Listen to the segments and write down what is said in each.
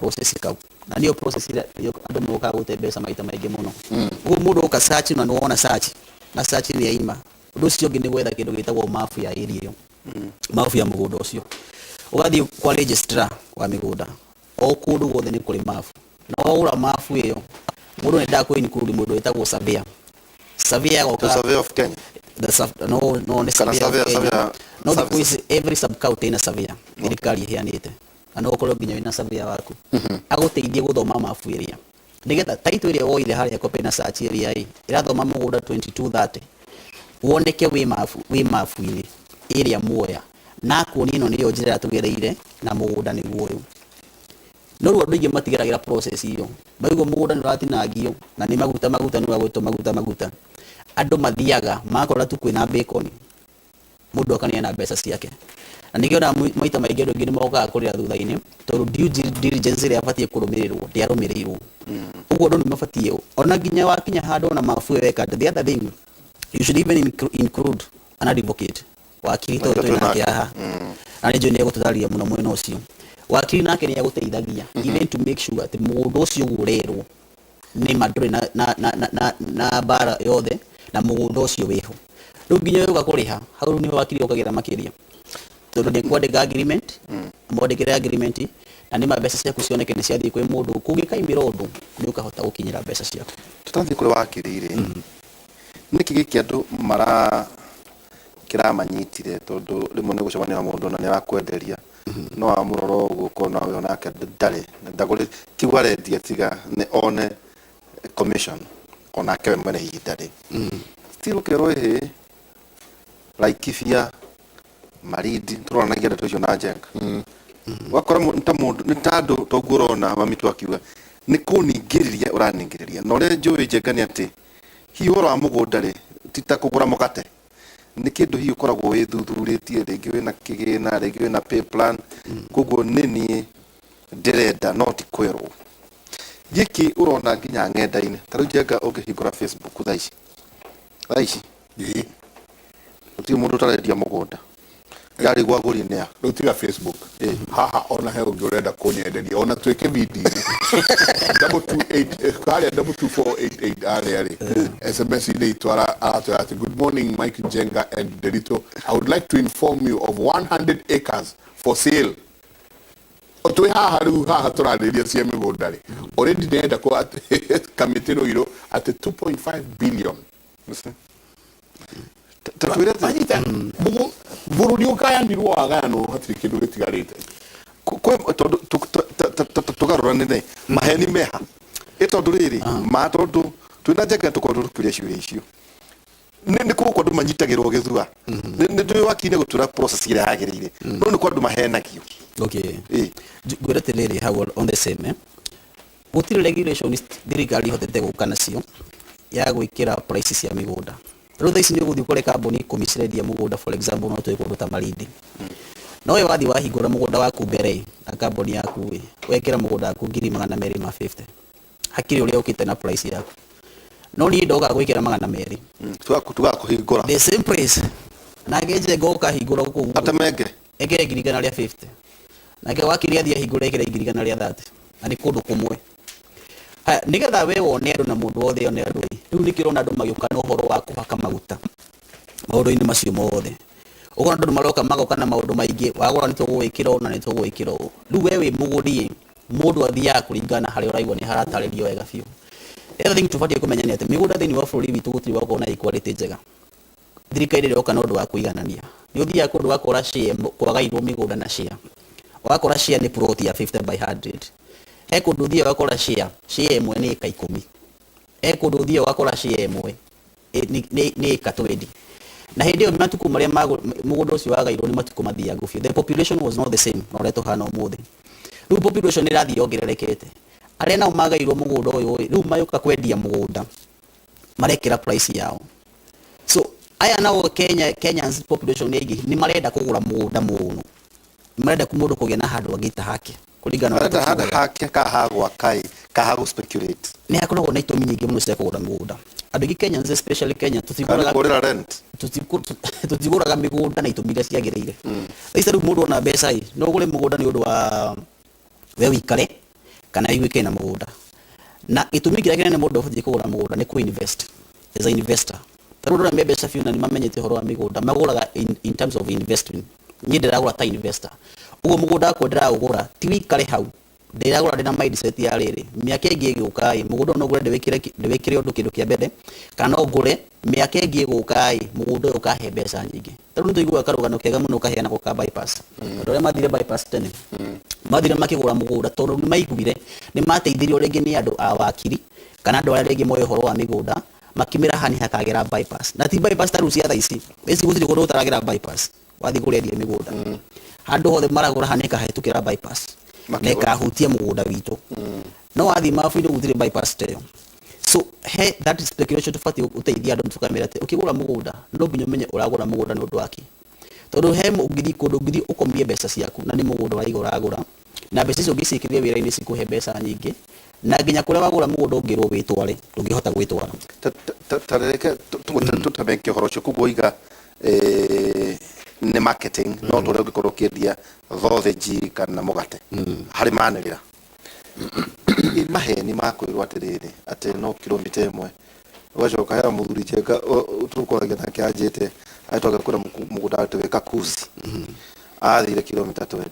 process kau na ndio process ile andũ moka gũtembea maita maingĩ mũno mũndũ ũka search na nuona search na search ni yaima ũndũ ũcio ũngĩ nĩ gwetha kĩndũ gĩtagwo mafu ya area ĩyo mafu ya mũgũnda ũcio ũgathiĩ kwa registrar wa mĩgũnda o kũndũ guothe nĩ kũrĩ mafu na waura mafu ĩyo mũndũ nĩ ndakũ include mũndũ wĩtagwo surveyor surveyor of Kenya no surveyor no because every sub county ina surveyor thirikari iheanĩte ana okorwo nginya wĩna surveyor waku agũteithie gũthoma mafu area nigetha title ĩrĩa woire harĩa kope na search area irathoma mũgũnda 2230 woneke wĩ mafu-inĩ area muoya na kuoni ĩno nĩyo njĩra tũgereire na mũgũnda nĩguo ũyũ no rĩu andũ aingĩ matigeragĩra process iyo maigua mũgũnda nĩ ũratinangio na nĩ maguta nĩ wagwĩtwo maguta andũ mathiaga makora tu kwĩna bacon mũndũ akaniana mbeca ciake na nĩkĩona maita maingĩ andũ aingĩ nĩ mokaga kũrĩa thutha-inĩ tondũ due diligence ĩrĩa abatiĩ kũrũmĩrĩrwo ndĩarũmĩrĩirwo ũguo andũ nĩ mabatiĩ ona nginya wakinya handũ na mafu weka the other thing you should even include an advocate wakiri tondũ nake haha na nĩ njũĩ nĩ egũtũtarĩria mũno mwena ũcio wakiri nake nĩ egũteithagia even to make sure atĩ mũgũnda ũcio ũgũrerwo nĩ mandũrĩ na bara yothe na mũgũnda ũcio wĩho rĩu nginya ũga kũrĩha hau nĩ wakiri ũkagĩra makĩria tondũ nĩ kwandĩka agreement mwandĩkĩre agreement na nĩ mbeca ciaku cioneke nĩ ciathiĩ kwĩ mũndũ kũngĩkaimĩra ũndũ nĩ ũkahota gũkinyĩra mbeca ciaku tũtathiĩ kũrĩ wakiri-rĩ nĩkĩ gĩkĩ andũ kĩramanyitire tondũ rĩmwe nĩ gũcemania na mũndũ na nĩ arakwenderia no amũrora ũguo ko nawe onake ndarĩ ndagũrĩ kiuga arendia tiga nĩ one commission onake we mwene hihi ndarĩ still ũkerwo ĩhĩ Laikipia Maridi tũranagia ndeto icio na Njenga wakora nĩ ta andũ toguo ũrona mamitu akiuga nĩ kũningĩrĩria ũraningĩrĩria na ũrĩa njũĩ Njenga nĩ atĩ hihi ũhoro wa mũgũnda-rĩ ti ta kũgũra mũgate nĩ kĩndũ hihi ũkoragwo wĩthuthurĩtie rĩngĩ wĩna kĩgĩna rĩngĩ wĩna pay plan koguo nĩ niĩ ndĩrenda no ti kwĩrwo gĩkĩ ũrona nginya ng'enda-inĩ ta rĩu Njenga ũngĩhingũra Facebook thaa ici gũtirĩ mũndũ ũtarendia mũgũnda yari gwagũri nĩ a rĩu tiga Facebook haha ona he ũngĩ ũrenda kũnyenderia ona twĩke video 228 harĩa 22488 arĩa-rĩ SMS-inĩ itũ aratwĩra atĩ good morning Mike Njenga and Derito, I would like to inform you of 100 acres for sale. Twĩ haha rĩu haha tũrarĩria cia mĩgũnda-rĩ already nĩenda kamĩtĩ rũirũ atĩ 2.5 billion bũrũri ũgayanirwo wagayanwo hatirĩ kĩndũ gĩtigarĩte tũgarũranĩre maheni meha tondũ rĩrĩ ma tondũ twĩna Njenga tũkorwo tũkĩũria ciũria icio nĩ kũgũkwo andũ manyitagĩrwo gĩthua nĩ ndũĩ wakinya gũtura process ĩrĩa yagĩrĩire no nĩ kwa andũ mahenagio ngwĩra atĩrĩrĩ hau on the same gũtirĩ regulations thirikari ihotete gũka nacio ya gwĩkĩra prices cia mĩgũnda rĩu thaa ici nĩ ũgũthiĩ kũrĩ kambuni ikũmi cirendia mũgũnda for example no twĩ kũndũ ta Marindi no we wathiĩ wahingũra mũgũnda waku mbere na kambuni yaku wekĩra mũgũnda waku 250 hakiri ũrĩa ũkĩte na price yaku no niĩ ndoka gwĩkĩra 200 tugakũhingũra the same price nake Njenga ũkahingũra gũkũ atemenge ekĩre 150 nake wakiri athiĩ ahingũre ekĩre 130 na nĩ kũndũ kũmwe nigetha we wone andũ na mũndũ wothe one andũ rĩu nĩkĩrona andũ magĩũka na ũhoro wa kũhaka maguta maũndũ-inĩ macio mothe ũgona andũ maroka magoka na maũndũ maingĩ wagũra nĩ tũgũgwĩkĩra ũũ na nĩ tũgũgwĩkĩra ũũ rĩu we wĩ mũgũri mũndũ athiaga kũringana harĩa ũraigua nĩ haratarĩrio wega biũ other thing tũbatiĩ kũmenya nĩ atĩ mĩgũnda thĩinĩ wa bũrũri witũ gũtirĩ wakorwo na equality njega thirikari ĩrĩa yoka na ũndũ wa kũiganania nĩ ũthiaga kũndũ wakora share kwagairwo mĩgũnda na share wakora share nĩ plot ya 50 by 100 he kũndũ ũthiaga wakora share ĩmwe nĩ ĩka 10 he kũndũ ũthiaga wakora share ĩmwe nĩ ĩka 20 na hĩndĩ ĩyo matukũ marĩa mũgũnda ũcio wagairwo nĩ matukũ mathiangu biũ the population was not the same na ũrĩa tũhana ũmũthĩ rĩu population ĩrathiĩ yongererekete arĩa nao magairwo mũgũnda ũyũ rĩu mayoka kwendia mũgũnda marekĩra price yao so aya nao Kenyans population nĩ marenda kũgũra mũgũnda mũno marenda mũndũ kũgĩa na handũ agĩta hake kũringana na hake kahagwa kahagu speculate nĩ hakoragwo na itũmi nyingĩ mũno cia kũgũra mũgũnda andũ aingĩ Kenyans especially Kenya tũtigũraga mĩgũnda na itũmi iria ciagĩrĩire rĩu mũndũ ona mbeca no ũgũre mũgũnda nĩ ũndũ wa we wĩikare kana igwike na mugunda na itumi kira kinene mundu abatie kugura mugunda ni ku invest as a investor taru ndo mbeca biu na ni mamenyete horo wa migunda maguraga in terms of investing ni ndiragura ta investor ugo mugunda ko ndiragura ti wikare hau ndiragura ndina mindset ya riri miaka ingi igukai mugunda no gure ndewekire undu kindu kia mbere kana ugure miaka ingi igukai mugunda ukahe mbeca nyingi taru ndo igua karugano kega muno kaheana ko ka bypass ndore mathire bypass tene mathire makigura mugunda tondu ni maigubire ni mateithirio ringi ni andu a wakiri kana andu aria ringi moyo horo wa migunda makimira hani hakagera bypass na ti bypass taru cia thaici eci gutiri kundu utaragera bypass wathi kurendia migunda handu hothe maragura hani kahetukira bypass neka hutia mugunda witu no wathi mafu ndo gutiri bypass teyo so that is speculation tufati uteithia andu tukamira te ukigura mugunda ndo binyo menye uragura mugunda ni undu waki tondu he mugithi kundu ngithi ukomie mbeca ciaku na ni mugunda wa igura agura na mbeca icio ngicikiria wira-ini cikuhe mbeca nyingi na nginya kuria wagura mugunda ungirwo witware ndungihota gwitwara tareke tutameke horo cio kuboiga ni marketing no tore ugikorwo kiendia thotheji kana mugate hari manirira maheni makwirwo atiriri ati no kilomita imwe ugacoka ya muthuri Njenga tukoragia nake anjite aitwaga kura mugunda ati wika kuzi athire kilomita 20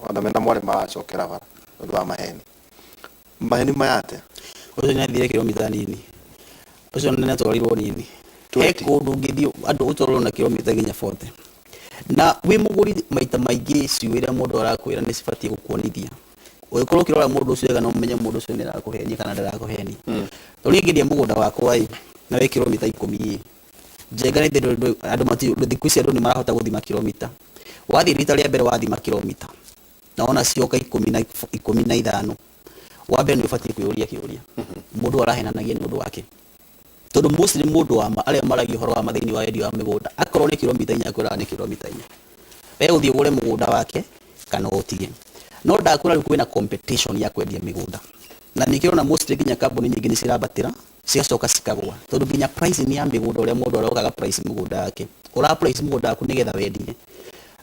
ona mena mwari maracokera bara ndu wa maheni mayate ucio ni athire kilomita nini ucio nene twarirwo nini he kundu ngithio andu utwarwo na kilomita nginya 40 na wi muguri maita maingi ciwira mundu arakwira ni cibatie gukuonithia ugikorwo kirora mundu ucio wega no umenye mundu ucio ni arakuhenia kana ndarakuhenia uringiria mugunda wakwa na we kilomita 10 Njenga ni ndio andu mati thikũ andu ni marahota guthima kilomita wathi rita ria mbere wathima kilomita naona cioka 15 wambe ni ubatie kuyuria kiuria mundu arahenanagia ni undu wake tondu mostly mundu wa aria maragi horo wa mathini wa endia wa migunda akorwo ni kilomita 4 akwira ni kilomita 4 we uthie ugure mugunda wake kana utige no ndakura riu kwina competition ya kwendia migunda na nikirona mostly nginya kambuni nyingi ni cirabatira cigacoka cikagwa tondu nginya price ni ya migunda uria mundu arokaga price mugunda yake ura price mugunda waku nigetha wendie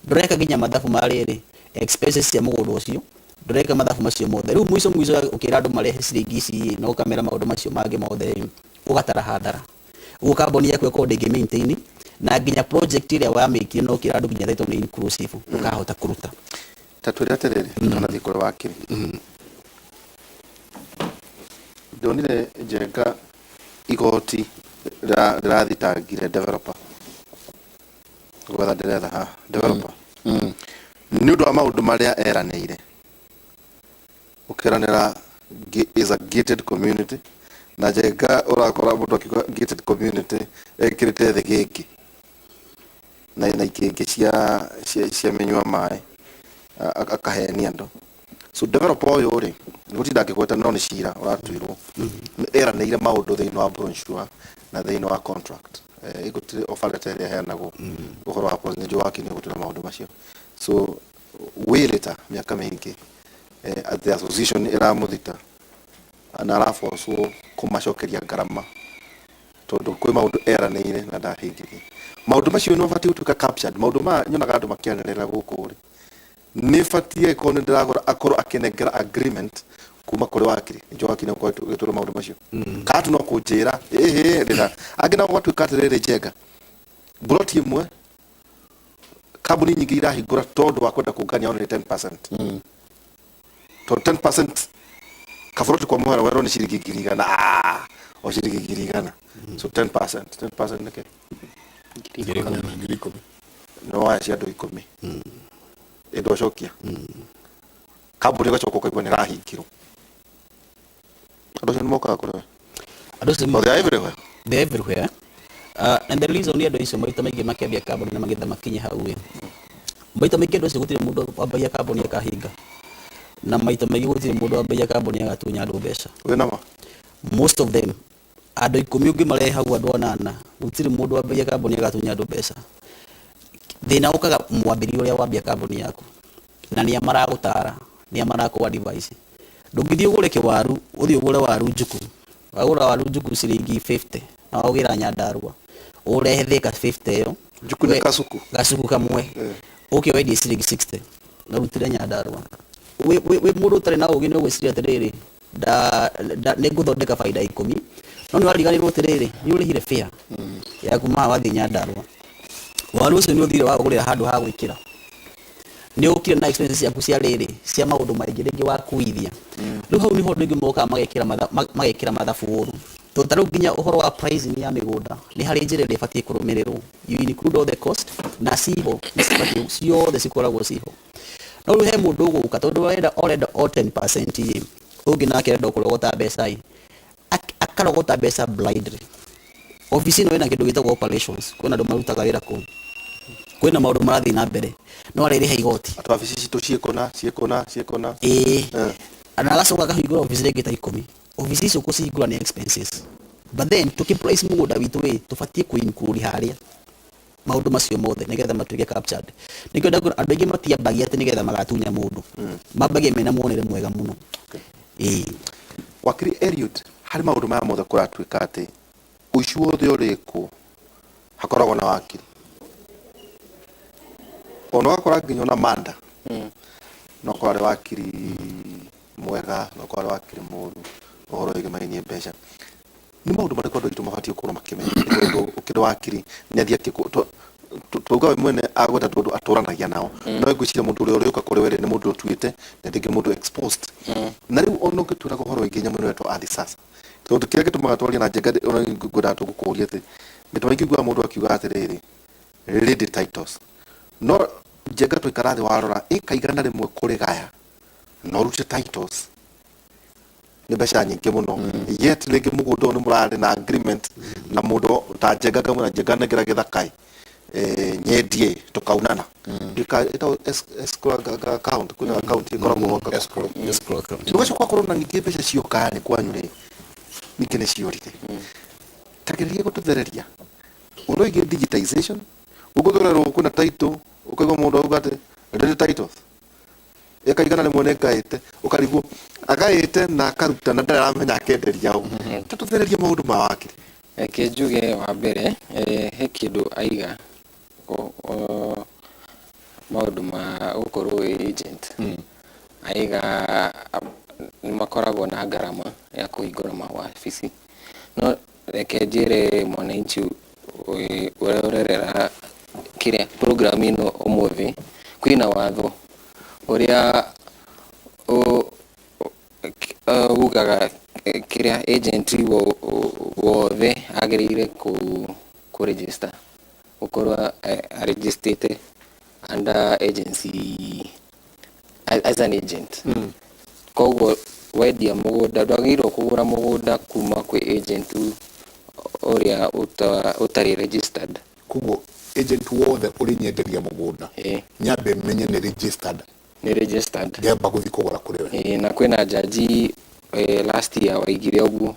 ndureka nginya mathabu mariri expenses cia mugunda ucio ndureka mathabu macio mothe riu mwico ukira andu marehe ciringi ici no kamera maundu macio mangi mothe ugatara hadara ugo kambuni yaku iko ndingi maintain na nginya project iria wa make no kira andu nginya thaito ni inclusive ukahota kuruta tatwira atiriri tunathi kure wakiri ndonire Njenga igoti rirathitangire developer gwetha nderetha developer ni undu wa maundu maria eranire ukiranira is a gated community na Njenga urakora mundu akigwa gated community ekirite the gigi na ikingi cia menywa mai akahenia ndo so developer uyu ri ngutinda ngigweta no ni cira uratuirwo eranire maundu thiini wa brochure na thiini wa contract igutire offer letter ya heanago uhoro wa president wake ni gutira maundu macio so wirita miaka mingi the association iramuthita na alafu so kumacokeria ngarama tondu kwi maundu eranire na ndahingirie maundu macio no bati utuka captured maundu ma nyonaga andu makianirira guku ri ni fatie ko ni ndiragora akorwo akinengera agreement kuma kuri wakiri njo wakiri ko gituro maundu macio katu no kunjira rira agina gwatu katirire Njenga broti imwe kambuni nyingi irahingura tondu wa kwenda kungania on 10% to 10% kaforoti kwa mwera wero ni shiringi girigana o shiringi girigana so 10% nake giriko no acia andu 10 endo shokia kambuni gacoka kwa ni rahingiro ado ni moka kure ado they are everywhere and the reason ni ado icio maita maingi makiambia kambuni na magetha makinye hau maita maingi ado icio gutire mundu wambagia kambuni akahinga na maita maingi gutire mundu wambagia kambuni agatunya andu mbeca wenama most of them ado 10 ungi marehe hau andu 8 gutire mundu wambagia kambuni agatunya andu mbeca thina ukaga mwambiri uria wambia kambuni yaku na ni amara gutara ni amara ku advice ndungithio gure kiwaru uthio gure waru njuku wagura waru njuku ciringi 50 na ugira Nyandarua urehe thika 50 yo njuku ni kasuku kamwe uke wendi ciringi 60 na rutire Nyandarua we mũndũ ũtarĩ na ũgĩ nĩ ũgwĩciria atĩrĩrĩ nĩ ngũthondeka baida 10 no nĩ wariganĩrwo atĩrĩrĩ nĩ ũrĩhire fare yaku wathiĩ Nyandarua waru ũcio nĩ ũthire wa gũgũrĩra handũ ha gwĩkĩra nĩ ũkire na expenses ciaku cia rĩrĩ cia maũndũ maingĩ rĩngĩ wa kuithia rĩu hau nĩho rĩngĩ moka magekĩra mathabu ũru tondũ nginya ũhoro wa pricing ya mĩgũnda nĩ harĩ njĩra ĩrĩa ĩbatiĩ kũrũmĩrĩrwo you include all the cost na ciho ciothe cikoragwo ciho no rĩu he mũndũ ũgũka tondũ orenda o 10% ũngĩ nake arenda kũrogota mbeca akarogota mbeca blindly ofisi ĩno ĩna kĩndũ gĩtagwo operations kwĩna andũ marutaga wĩra kũu kwĩna maũndũ marathiĩ na mbere no arĩrĩha igoti wabici citũ ciĩkona ana agacoka akahingũra ofisi rĩngĩ ta 10 ofisi icio kũcihingũra nĩ expenses but then tukiprice mũgũnda witũ rĩ tũbatiĩ kũ-include harĩa maũndũ macio mothe nĩgetha matuĩke captured nĩkĩo andũ aingĩ matiambagia atĩ nĩgetha magatunya mũndũ mambagia mena muonere mwega mũno wakiri Eliud harĩ maũndũ maya mothe kũratuĩka atĩ ũici wothe ũrĩkũ hakoragwo na wakiri ona wakora nginya na manda no kwa wakiri mwega no kwa wakiri mũru ũhoro wĩgiĩ mainie mbeca nĩ maũndũ marĩkũ andũ aitũ mabatiĩ gũkorwo makĩmenya ũkĩrĩ wakiri nĩ athiĩ tuga we mwene agweta tondũ atũranagia nao no ngwĩciria mũndũ ũrĩa ũrĩũka kũrĩ we nĩ mũndũ ũtuĩte na rĩngĩ mũndũ exposed na rĩu ona ũngĩtwĩra ũhoro wĩgiĩ nyamũ ĩno yetwo athi sasa tondũ kĩrĩa gĩtũmaga twaria na Njenga ngwenda tũgũkũria atĩ mĩtũ maingĩ nguaga mũndũ akiuga atĩrĩrĩ read titles no Njenga tũikara thĩ warora ĩkaigana rĩmwe kũrĩgaya no rute titles nĩ mbeca nyingĩ mũno yet rĩngĩ mũgũnda nĩ mũrarĩ na agreement na mũndũ ta Njenga ngamwĩra Njenga nengera gĩthaka nyendie tukaunana ĩtagwo escrow account kuna account ĩkoragwo escrow account ũgacoka korwo na ningĩ mbeca cioka nĩ kwanyu rĩ ningĩ nĩ ciorire tageria gũtũthereria ũndũ wĩgiĩ digitization ũgũthorerwo kwĩna title ũkaigua mũndũ auga atĩ read titles ĩkaigana rĩmwe nĩ ngaĩte ũkarigwo agaĩte na akaruta na ndarĩ aramenya akenderia ũ tũthererie maũndũ ma wakiri njuge wa mbere he kĩndũ aiga maũndũ ma gũkorwo agent aiga nĩ makoragwo na ngarama ya kũhingũra mawabici no reke njĩre mwananchi ũrĩa ũrerera kĩrĩa program ĩno ũmũthĩ kwĩna watho ũrĩa ugaga kĩrĩa agent wothe agĩrĩire ku register gũkorwo registered under agency as an agent koguo wendia mũgũnda ndwagĩrĩirwo kũgũra mũgũnda kuma kwĩ agent ũrĩa ũtarĩ registered koguo agent wothe ũrĩ nyenderia mũgũnda nyambe menye nĩ registered ngĩamba gũthiĩ kũgũra kũrĩ we na kwĩna jaji last year waigire ũguo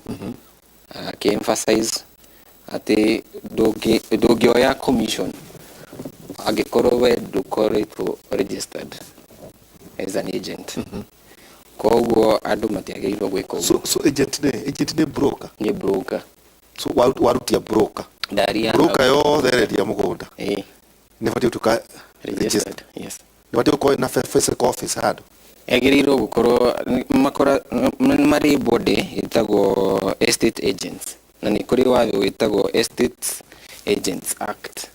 akĩ-emphasize atĩ ndũngĩoya commission angĩkorwo we ndũkoretwo registered as an agent koguo andũ matiagĩrĩirwo gwĩka ũguo so agent nĩ broker nĩ broker so warutia broker broker yothe rendia mũgũnda nĩ batiĩ gũtuĩka registered yes nĩ batiĩ gũkorwo na physical office handũ agĩrĩirwo gũkorwo marĩ body ĩtagwo estate agents na nĩ kũrĩ watho wĩtagwo Estate Agents Act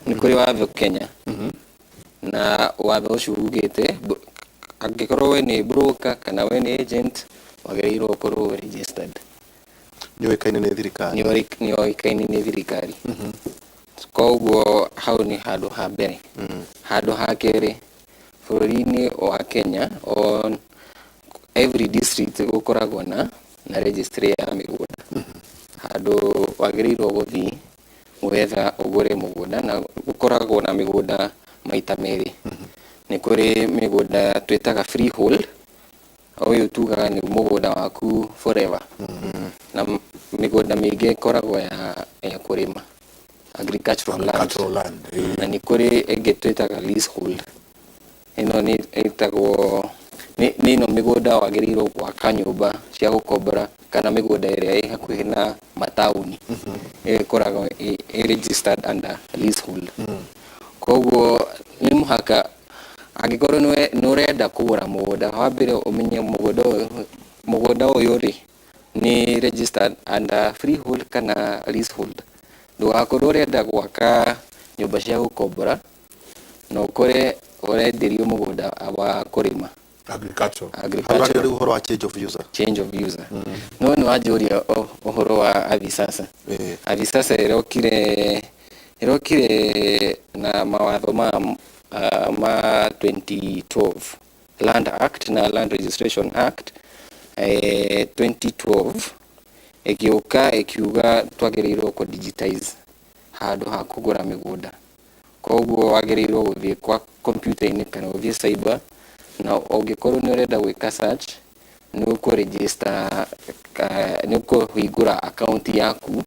nĩ kũrĩ watho Kenya na watho ũcio ugĩte angĩkorwo we nĩ broker kana we nĩ agent wagĩrĩirwo gũkorwo registered nĩoĩkaine nĩ thirikari nĩoĩkaine nĩ thirikari koguo hau nĩ handũ ha mbere handũ ha kerĩ bũrũri-inĩ wa Kenya on every district gũkoragwo na registry ya mĩgũnda handũ wagĩrĩirwo gũthiĩ gwetha ũgũre mũgũnda na gũkoragwo na mĩgũnda maita merĩ nĩ kũrĩ mĩgũnda twĩtaga freehold ũyũ tugaga nĩ mũgũnda waku forever na mĩgũnda mĩingĩ ĩkoragwo ya kũrĩma agricultural land na nĩ kũrĩ ĩngĩ twĩtaga leasehold ĩno nĩ ĩtagwo nĩ ĩno mĩgũnda wagĩrĩirwo gwaka nyũmba cia gũkombora kana mĩgũnda ĩrĩa ĩ hakuhĩ na mataũni ĩkoragwo registered under leasehold koguo nĩ mũhaka Agikorwo nurenda kugura mugunda wambere umenye mugunda uyu ri ni registered under freehold kana leasehold. Ndugakorwo urenda gwaka nyumba cia gukombora na ukore urenderio mugunda wa kurima Agriculture. Agriculture uhoro wa change of user. Change of user. No ni wajuria uhoro wa avisasa. Avisasa irokire na mawatho ma 2012 Land Act na Land Registration Act 2012 ikiuga twagĩrĩirwo ku digitize handũ ha kũgũra mĩgũnda. Koguo wagĩrĩirwo gũthiĩ kwa computer-inĩ kana gũthiĩ cyber, na ũngĩkorwo nĩ ũrenda gwĩka search nĩ ũkũregister nĩ ũkũhingũra account yaku,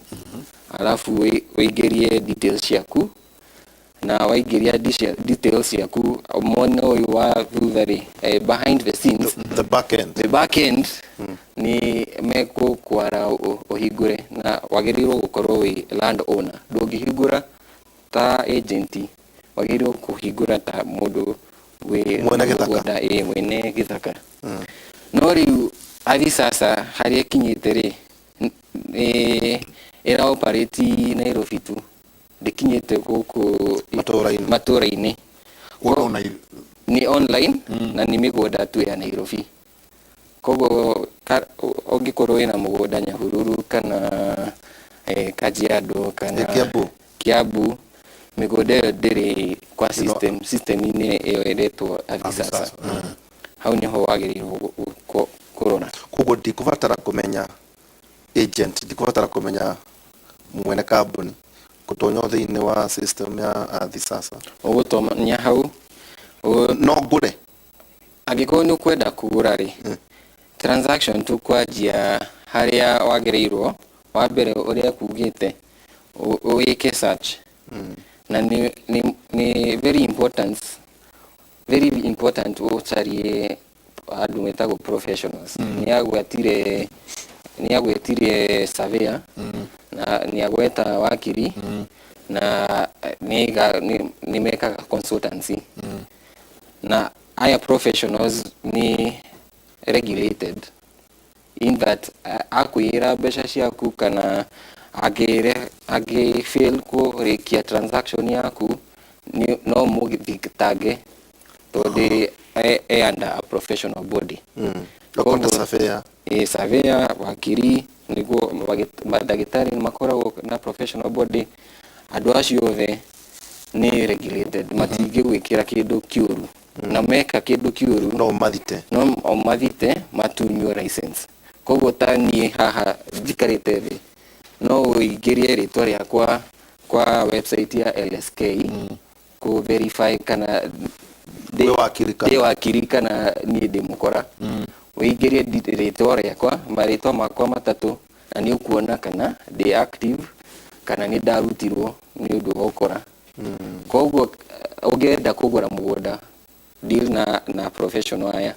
alafu ũingĩrie details ciaku, na waingĩria details ciaku mwena ũyũ wa thutha rĩ behind the scenes, the back end ni megũkwara ũhingũre, na wagĩrĩirwo gũkorwo wĩ land owner. Ndũngĩhingũra ta agent, wagĩrĩirwo kũhingũra ta mũndũ wĩ mwene gĩthaka. No rĩu avisasa harĩa kinyĩte rĩ ĩra operate Nairobi tu, ndikinyĩte gũkũ matũra-inĩ. Ni online na ni mĩgũnda tu ya Nairobi. Koguo ũngĩkorwo wĩna mũgũnda Nyahururu kana Kajiado kana Kiambu, mĩgũnda ĩyo ndĩrĩ kwa system-inĩ ĩyo ĩretwo avisasa. Hau niho wagĩrĩirwo kũrora. Koguo ndikũbatara kũmenya agent, ndikũbatara kũmenya mwene kambuni, gũtonya thĩinĩ wa system ya avisasa. Ũgũtonya hau no ngũre. Angĩkorwo nĩ ũkwenda kũgũra rĩ, transaction tũkwanjia harĩa wagĩrĩirwo wambere ũrĩa kugĩte ũwĩke search. Na ni very important ũcarie andũ metagwo professionals. Ni agwetire surveyor na ni agweta wakiri na ni mekaga consultancy. Na aya professionals ni regulated in that akwĩra mbeca ciaku kana fail kũrĩkia transaction yaku no mũgĩthitange tondũ under a professional body. Surveyor, wakiri, niguo madagĩtarĩ makoragwo na professional body. Andũ acio othe ni regulated, matingĩgwĩkĩra kĩndũ kĩũru, na meka kĩndũ kĩũru no mathite matunywo license. Koguo ta niĩ haha njikarĩte thĩ no ũingĩrie rĩtwa rĩakwa kwa website ya LSK ku verify kana ndĩ wakiri kana niĩ ndĩ mũkora. Ũingĩrie rĩtwa rĩakwa, marĩtwa makwa matatũ, na nĩ ũkuona kana ndĩ active kana nĩ ndarutirwo nĩ ũndũ wa ũkora. Koguo ũngĩenda kũgũra mũgũnda deal na professional aya,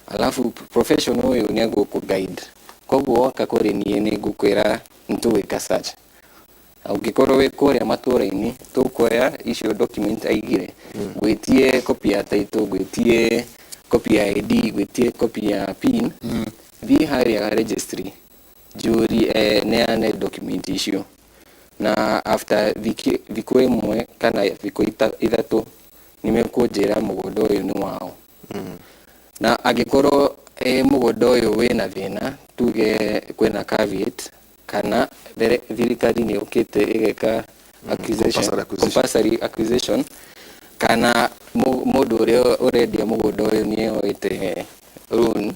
alafu professional ũyũ nĩ agũkũ-guide. Koguo woka kũrĩ niĩ nĩ ngũkwĩra nĩtũgwĩka search. Ũngĩkorwo wĩ kũrĩa matũra-inĩ tũkuoya icio document aigire, gwĩtie copy ya title, gwĩtie copy ya ID, gwĩtie copy ya PIN, thiĩ harĩa registry njũri neane document icio, na after thikũ ĩmwe kana thikũ ithatũ nĩmekũnjĩra mũgũnda ũyũ nĩ wao. Na angĩkorwo mũgũnda ũyũ wĩna thĩna, tuge kwĩna caveat kana thirikari nĩ yũkĩte ĩgeka compulsory acquisition, kana mũndũ ũrĩa ũrendia mũgũnda ũyũ nĩ oete loan,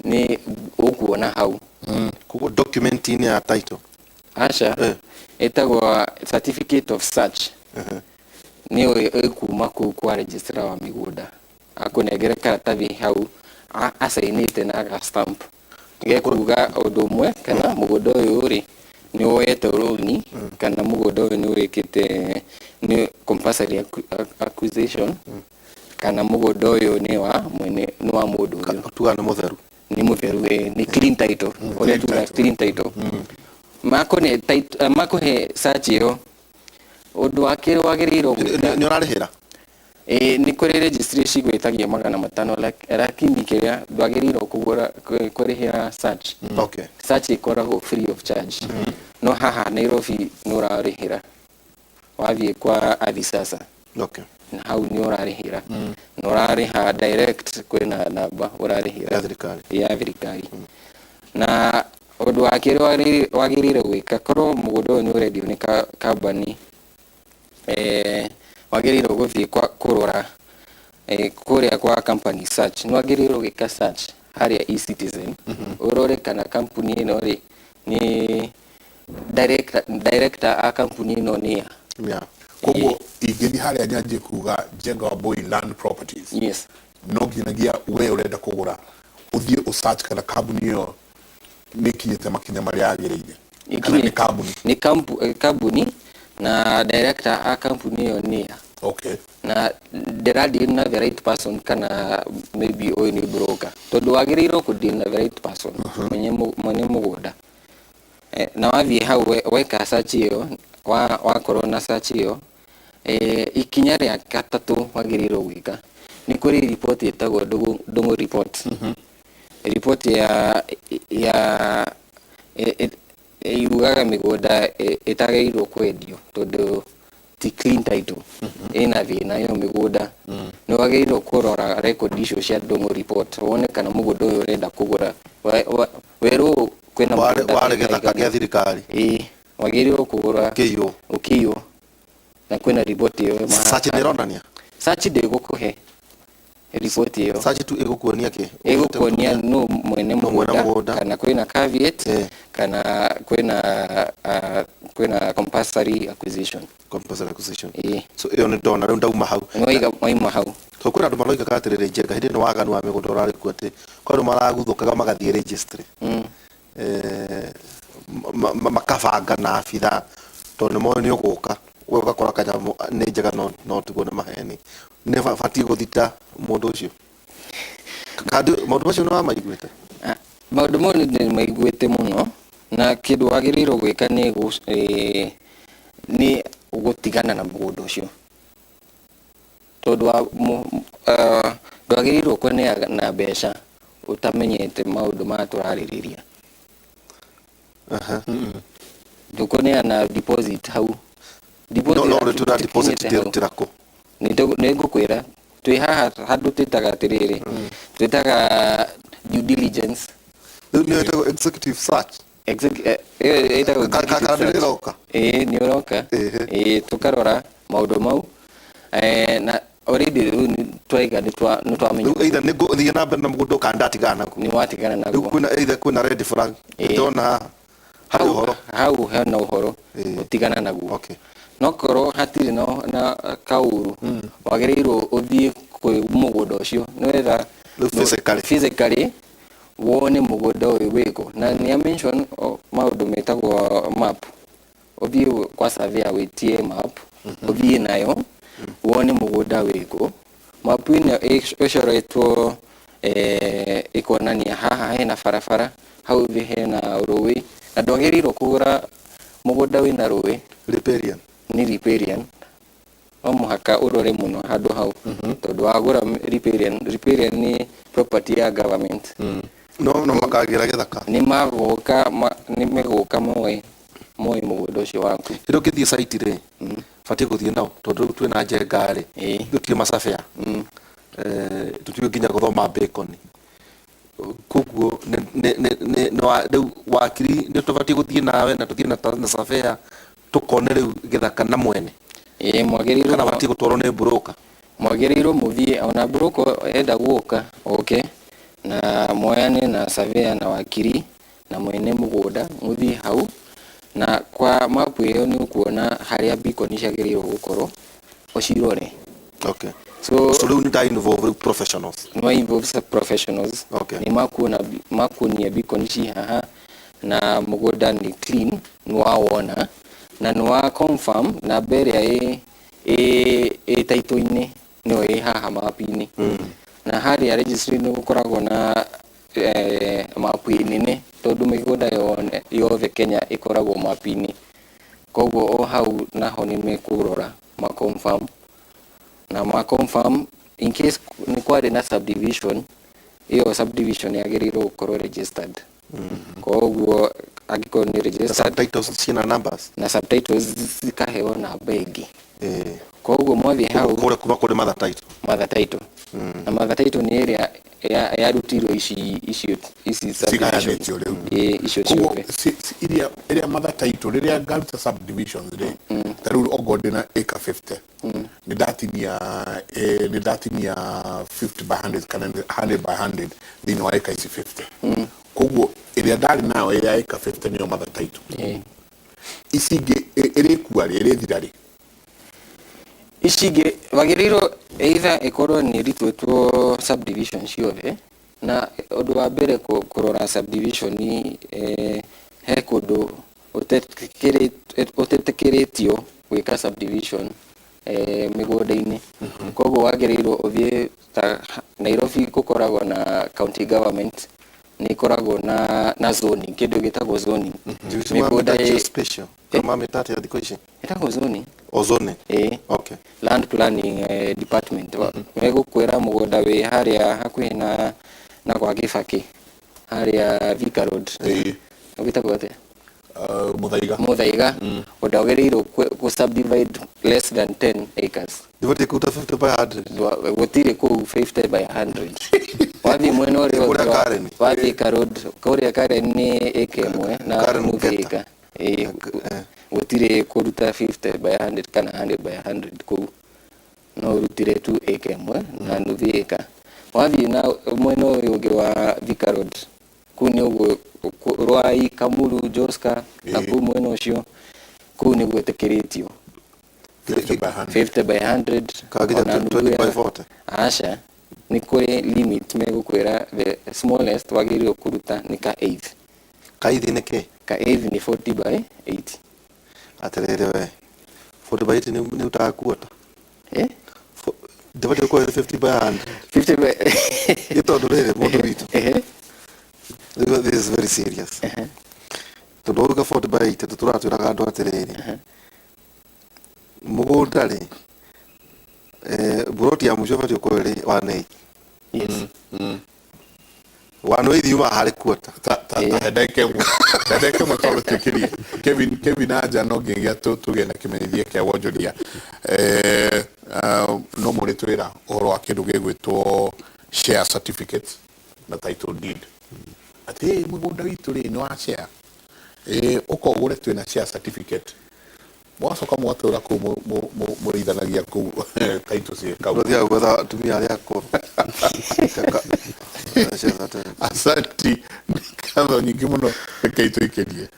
nĩ ũkuona hau. Koguo document-inĩ ya title aca ĩtagwo certificate of search, nĩ ĩkuma kũu kwa registrar wa mĩgũnda, akũnengere karatathi hau asainĩte na agastamp gekuga ũndũ ũmwe kana mũgũnda ũyũ rĩ nĩ woete loan, kana mũgũnda ũyũ nĩ wĩkĩte nĩ compulsory acquisition, kana mũgũnda ũyũ nĩ wa mũndũ ũyũ tuga nĩ mũtheru, ni clean title, ũrĩa tuga clean title. Makũhe search ĩyo, ũndũ wa kerĩ wagĩrĩirwo nĩ ũrarĩhĩra ni kuri registration gwetagia $500 lakini kiria ndwagĩrĩirwo kũgũra kũrĩhĩra search. Okay. Search ikoragwo free of charge. No haha Nairobi nũrarĩhĩra wathiĩ kwa Avisasa. Okay. Na hau nĩ ũrarĩhĩra na ũrarĩha direct kwĩna namba ũrarĩhĩra ya thirikari. Na ũndũ wa kerĩ wagĩrĩire gwĩka korwo mũgũnda ũyũ nĩ ũrendio nĩ kambani wagĩrĩirwo gũthiĩ kũrora kũrĩa kwa company search. Nĩ wagĩrĩirwo gwĩka search harĩa eCitizen ũrore kana kampuni ĩno rĩ nĩ director a kampuni ĩno nĩ ya. Koguo ingĩthiĩ harĩa nyanjie kuga Jenga Wambui Land Properties. Yes. No nginyagia we ũrenda kũgũra ũthiĩ ũsearch kana kambuni ĩyo nĩ kinyĩte makinya marĩa yagĩrĩire. Kana nĩ kambuni. Nĩ kambuni na director a kampuni ĩyo nĩ ya. Okay. Na ndĩradeal na the right person kana maybe ũyũ nĩ broker. Tondũ wagĩrĩirwo kũdeal na the right person mwenye mũgũnda. Na wathiĩ hau weka search ĩyo wakorwo na search ĩyo ikinya rĩa gatatũ wagĩrĩirwo gwĩka nĩ kũrĩ report ĩtagwo Ndung'u report. Report ya yugaga mĩgũnda ĩtagĩrĩirwo kwendio tondũ ti clean title ĩna thĩna ĩyo mĩgũnda. Nĩ wagĩrĩirwo kũrora record icio cia Ndung'u report wone kana mũgũnda ũyũ ũrenda kũgũra werũ kwĩna mũgũnda warĩ gĩthaka gĩa thirikari. Wagĩrĩirwo kũgũra ũkĩiywo na kwĩna report ĩyo. Search nĩ ĩronania? Search ndĩgũkũhe report ĩyo. Search tu ĩgũkuonia kĩ? Ĩgũkuonia no mwene mũgũnda kana kwĩna caveat kana kwĩna compulsory acquisition. Compulsory acquisition. So ĩyo nĩ ndona rĩu ndauma hau. Waima hau. So kwĩna andũ maroigaga atĩrĩrĩ Njenga hĩndĩ nĩ waganu wa mĩgũnda ũrarĩ kuo atĩ kwa andũ maraguthũkaga magathiĩ registry makabanga na abitha tondũ nĩmoĩ nĩ ũgũka we ũgakora kanyamũ nĩ njega no tiguo nĩ maheni. Nĩ batiĩ gũthita mũndũ ũcio. Maũndũ macio nĩ wamaiguĩte? Maũndũ mau nĩ maiguĩte mũno na kĩndũ wagĩrĩirwo gwĩka nĩ gũtigana na mũgũnda ũcio tondũ ndwagĩrĩirwo kũneana na mbeca ũtamenyete maũndũ maya tũrarĩrĩria. Ndũkũneana deposit hau. Deposit ndĩrutĩra kũ? Nĩ ngũkwĩra twĩ haha handũ twĩtaga atĩrĩrĩ twĩtaga due diligence. Nĩ ĩtagwo executive search. Nĩ ũroka tũkarora maũndũ mau na already twaiga nĩ twamenya either nĩ ngũthiĩ na mbere na mũgũnda ũkandatigana naguo. Nĩ watigana naguo. Kwĩna red flag ndona hau ũhoro. Hau hena ũhoro ũtigana naguo. No korwo hatirĩ na kaũru wagĩrĩirwo ũthiĩ kwĩ mũgũnda ũcio nĩwetha physically wone mũgũnda ũyũ wĩkũ. Na nĩ mention maũndũ metagwo map. Ũthiĩ kwa surveyor wĩtie map ũthiĩ nayo wone mũgũnda wĩkũ. Map ĩno ĩcoretwo ĩkuonania haha hena barabara hau thĩ hena rũĩ na ndwagĩrĩirwo kũgũra mũgũnda wĩna rũĩ. Riparian. Ni riparian. No mũhaka ũrore mũno handũ hau tondũ wagũra riparian nĩ property ya government. No makagĩra gĩthaka. Nĩ megũka moe mũgũnda ũcio waku. Hĩndĩ ũngĩthiĩ site rĩ batiĩ gũthiĩ nao tondũ twĩna Njenga rĩ tũtirĩ macabea tũtiũĩ nginya gũthoma bacon. Koguo rĩu wakiri nĩ tũbatiĩ gũthiĩ nawe na tũthiĩ na cabea tũkone rĩu gĩthaka na mwene. Mwagĩrĩirwo kana batiĩ gũtwarwo nĩ broker. Mwagĩrĩirwo mũthiĩ ona broker enda gũka na moyane na surveyor na wakiri na mwene mũgũnda mũthiĩ hau na kwa map ĩyo nĩ ũkuona harĩa beacon ciagĩrĩirwo gũkorwo ũcirore. So rĩu nĩ involve professionals. No involve professionals. Nĩ makuonia beacon ci haha na mũgũnda nĩ clean nĩ wawona na nĩ wa confirm na ĩrĩa ĩ title-inĩ nĩyo ĩ haha map-inĩ. Na harĩa registry nĩ gũkoragwo na map nene tondũ mĩgũnda yothe Kenya ĩkoragwo map-inĩ. Koguo o hau naho nĩ mekũrora ma confirm na ma confirm in case ni kwari na subdivision iyo subdivision yagĩrĩirwo gũkorwo registered koguo angĩkorwo ni registered subtitles ciina numbers na subtitles zikaheo namba ĩngĩ koguo mwathiĩ hau kuma kũrĩ mother title na mother title nĩ ĩrĩa yarutirwo icio cigayanĩtio rĩu icio ciothe iria mother title rĩrĩa ngaruta subdivisions rĩ ta rĩu ongorwo ndĩna acre 50 nĩ ndatinia 50 by 100 kana 100 by 100 thĩinĩ wa acre ici 50 koguo ĩrĩa ndarĩ nayo ĩrĩa acre 50 nĩyo mother title ici ingĩ ĩrĩkua rĩ ĩrĩthira rĩ ici ingĩ wagĩrĩirwo either ĩkorwo nĩ ĩrutĩtwo subdivision ciothe na ũndũ wa mbere kũrora subdivision he kũndũ ũtetĩkĩrĩtio gwĩka subdivision mĩgũnda-inĩ koguo wagĩrĩirwo ũthiĩ ta Nairobi gũkoragwo na county government nĩ ikoragwo na zoning kĩndũ gĩtagwo zoning mĩgũnda special kama mitatu ya thikũ ici ĩtagwo zoning ozone okay land planning department megũkwĩra mũgũnda wĩ harĩa hakuhĩ na kwa Kibaki harĩa Thika Road ũgĩtagwo atĩa Muthaiga ũndagĩrĩirwo ku subdivide less than 10 acres ndivyo kuta 50 by 100 gũtirĩ kũu 50 by 100 wathiĩ mwena ũrĩa wa Thika Road kũrĩa Karen nĩ acre ĩmwe na nuthu acre gũtirĩ kũruta 50 by 100 kana 100 by 100 kũu no ũrutire tu acre ĩmwe na nuthu acre wathiĩ na mwena ũyũ ũngĩ wa Thika Road kũu nĩ ũguo Rwai Kamuru Joska na kũu mwena ũcio kũu nĩ gwĩtĩkĩrĩtio 50 by 100 kagita 20 by 40 aca nĩ kũrĩ limit megũkwĩra the smallest wagĩrĩirwo kũruta nĩ ka 8 kaithi nĩ kĩ ka 8 nĩ 40 by 8 aterere we 40 by 8 nĩ utakuota ndivyo kwa 50 by 100 50 by ito ndorere mũndũ witũ this is very serious tondũ 40 by 8 tũratwĩraga andũ atĩrĩrĩ mũgũnda rĩ buroti ya mũico bati ũkorwo ĩrĩ 1/8 1/8 yuma harĩ kuota ndeke mwe tondũ twĩkĩrie Kevin aja no ngĩgĩa tũgĩe na kĩmenyithia kĩa wonjoria no mũrĩ twĩra ũhoro wa kĩndũ gĩgwĩtwo share certificate na title deed atĩ mũgũnda witũ rĩ nĩ wa share ũkogũre twĩna share certificate mwacoka mwatũra kũu mũrĩithanagia kũu title ciĩ kau ũthia gwetha atumia arĩa akũrũ asanti ngatho nyingĩ mũno rekei twĩkĩrie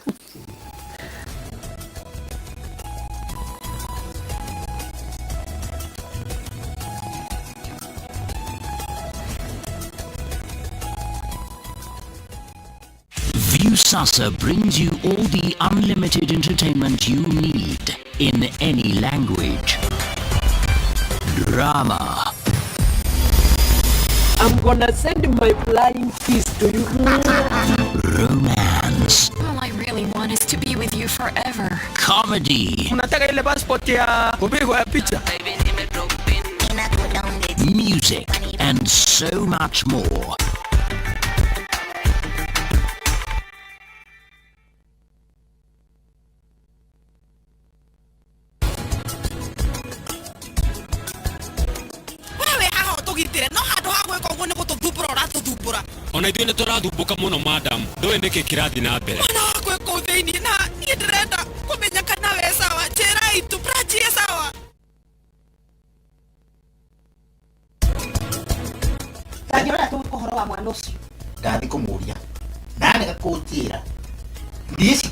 Viusasa brings you all the unlimited entertainment you need in any language. Drama. I'm gonna send my flying kiss to you. Romance. All I really want is to be with you forever. Comedy. Unataka ile passport ya kupigwa ya picha? Music and so much more. ona ithuĩ nĩ tũrathumbũka mũno madam ndũĩ nĩkĩ kĩrathi na mbere mwana wakwa kũu thĩinĩ na niĩ ndĩrenda kũmenya kana we sawa njĩra itu branchie sawa Tangĩrora tu ũhoro wa mwana ũcio ndathi kũmũria ndarega kũnjĩra ndici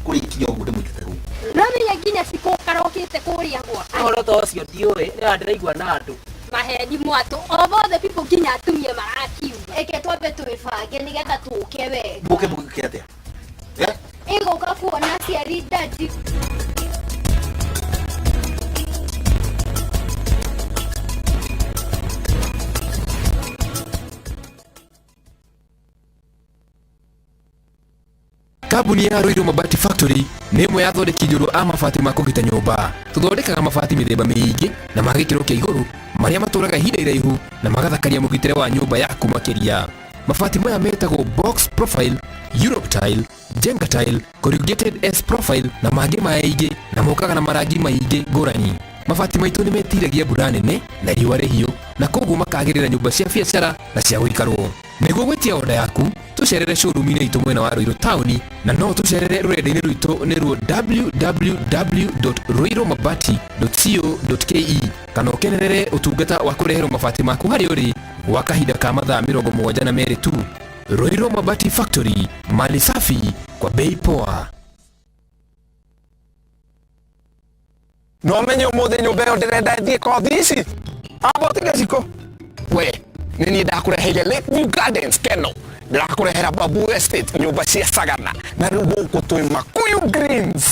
kũrĩkia ũguo ndĩmũikĩte hau no menya nginya cikũ karokĩte kũrĩa gwaka ũhoro ta ũcio ndiũĩ nĩ ndĩraigua na andũ maheni mwatũ othe people nginya atumia marakiuga eke twambe twĩbange nĩgetha tũke wega mũke atĩa ĩgũka kuona aciari ndaji Kambuni ya Ruiru Mabati Factory nĩ ĩmwe ya athondeki njũru a mabati ma kũgita nyũmba. Tũthondekaga mabati mĩthemba mĩingĩ na ma gĩkĩro kĩa igũrũ maria matũraga ihinda iraihu na magathakaria mũgitĩre wa nyũmba yaku makĩria. Mabati maya metagwo box profile, Europe tile, Jenga tile, corrugated S profile na mangĩ maingĩ, na mokaga na marangi maingĩ ngũrani. Mabati maitũ nĩ metiragia mbura nene na riũa rĩhiũ, na koguo makagĩrĩra nyũmba cia biacara na cia gũikarwo. Nĩguo gwĩtia oda yaku, tũcerere showroom-inĩ itũ mwena wa Ruiru taũni, na no tũcerere rũrenda-inĩ rwitũ nĩruo www.ruiromabati.co.ke, kana ũkenerere ũtungata wa kũreherwo mabati maku harĩ ũrĩ gwa kahinda ka mathaa 72 tu. Ruiro Mabati Factory, mali safi kwa bei poa. No menye umuthi nyumba yo ndirenda thie kothi ici abo tigaciko we nini ndakureheire Lakeview Gardens keno ndakurehera Babu Estate nyumba cia Sagana na riu guku twi Makuyu Greens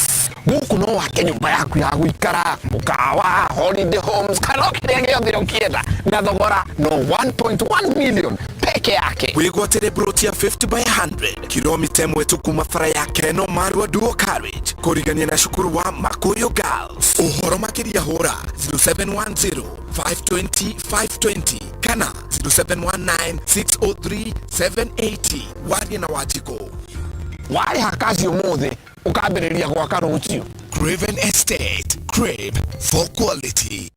guku no wake nyumba yaku ya guikara mukawa holiday homes kana kiria giothe ukienda na thogora no 1.1 million peke yake wigwatire broti ya 50 by 100 kilomita imwe tu kuma bara ya Keno Marua dual carriage kurigania na shukuru wa Makuyu Girls. Uhoro makiria hora 0710 520 520 kana 0719 603 780 waria na wajiko wari hakazi umuthi ukambiriria gwaka rucio. Craven Estate, crave for quality.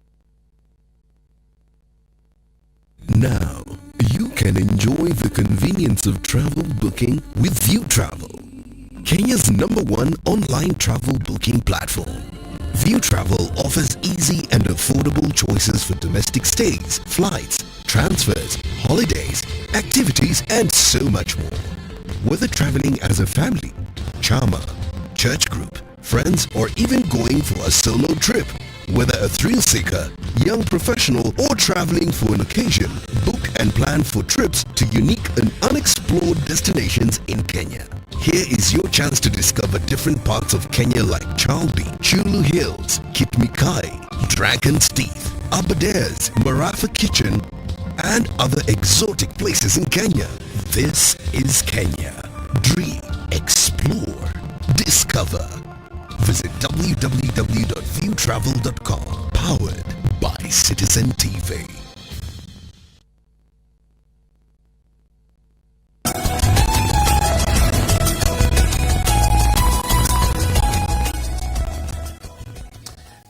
Now, you can enjoy the convenience of travel booking with View Travel, Kenya's #1 online travel booking platform. View Travel offers easy and affordable choices for domestic stays, flights, transfers, holidays, activities, and so much more. Whether traveling as a family, chama, church group, friends, or even going for a solo trip, whether a thrill seeker, young professional, or traveling for an occasion, book and plan for trips to unique and unexplored destinations in Kenya. Here is your chance to discover different parts of Kenya like Chalbi, Chulu Hills, Kitmikai, Dragon's Teeth, Aberdares, Marafa Kitchen, and other exotic places in Kenya. This is Kenya. Dream, explore, discover. Visit www.viewtravel.com. Powered by Citizen TV.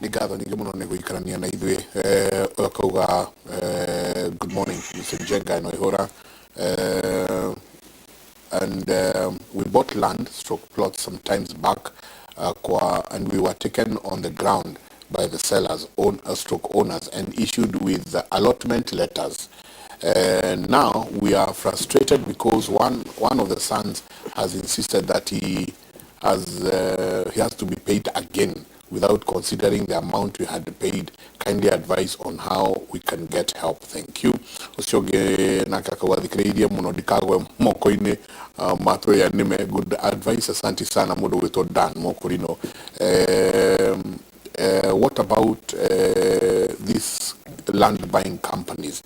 Nigatho ningi muno ni guikarania na ithui akauga good morning Mr. Jenga no ihora and we bought land stroke plots some times back and we were taken on the ground by the sellers stroke owners and issued with allotment letters. Now we are frustrated because one of the sons has insisted that he has to be paid again without considering the amount we had paid. Kindly advise on how we can get help. Thank you. Usioge nakakawathikiriria muno ndikagwe moko-ini mato ya nime good advice. Asante sana mudo weto Dan Mokorino. What about these land buying companies?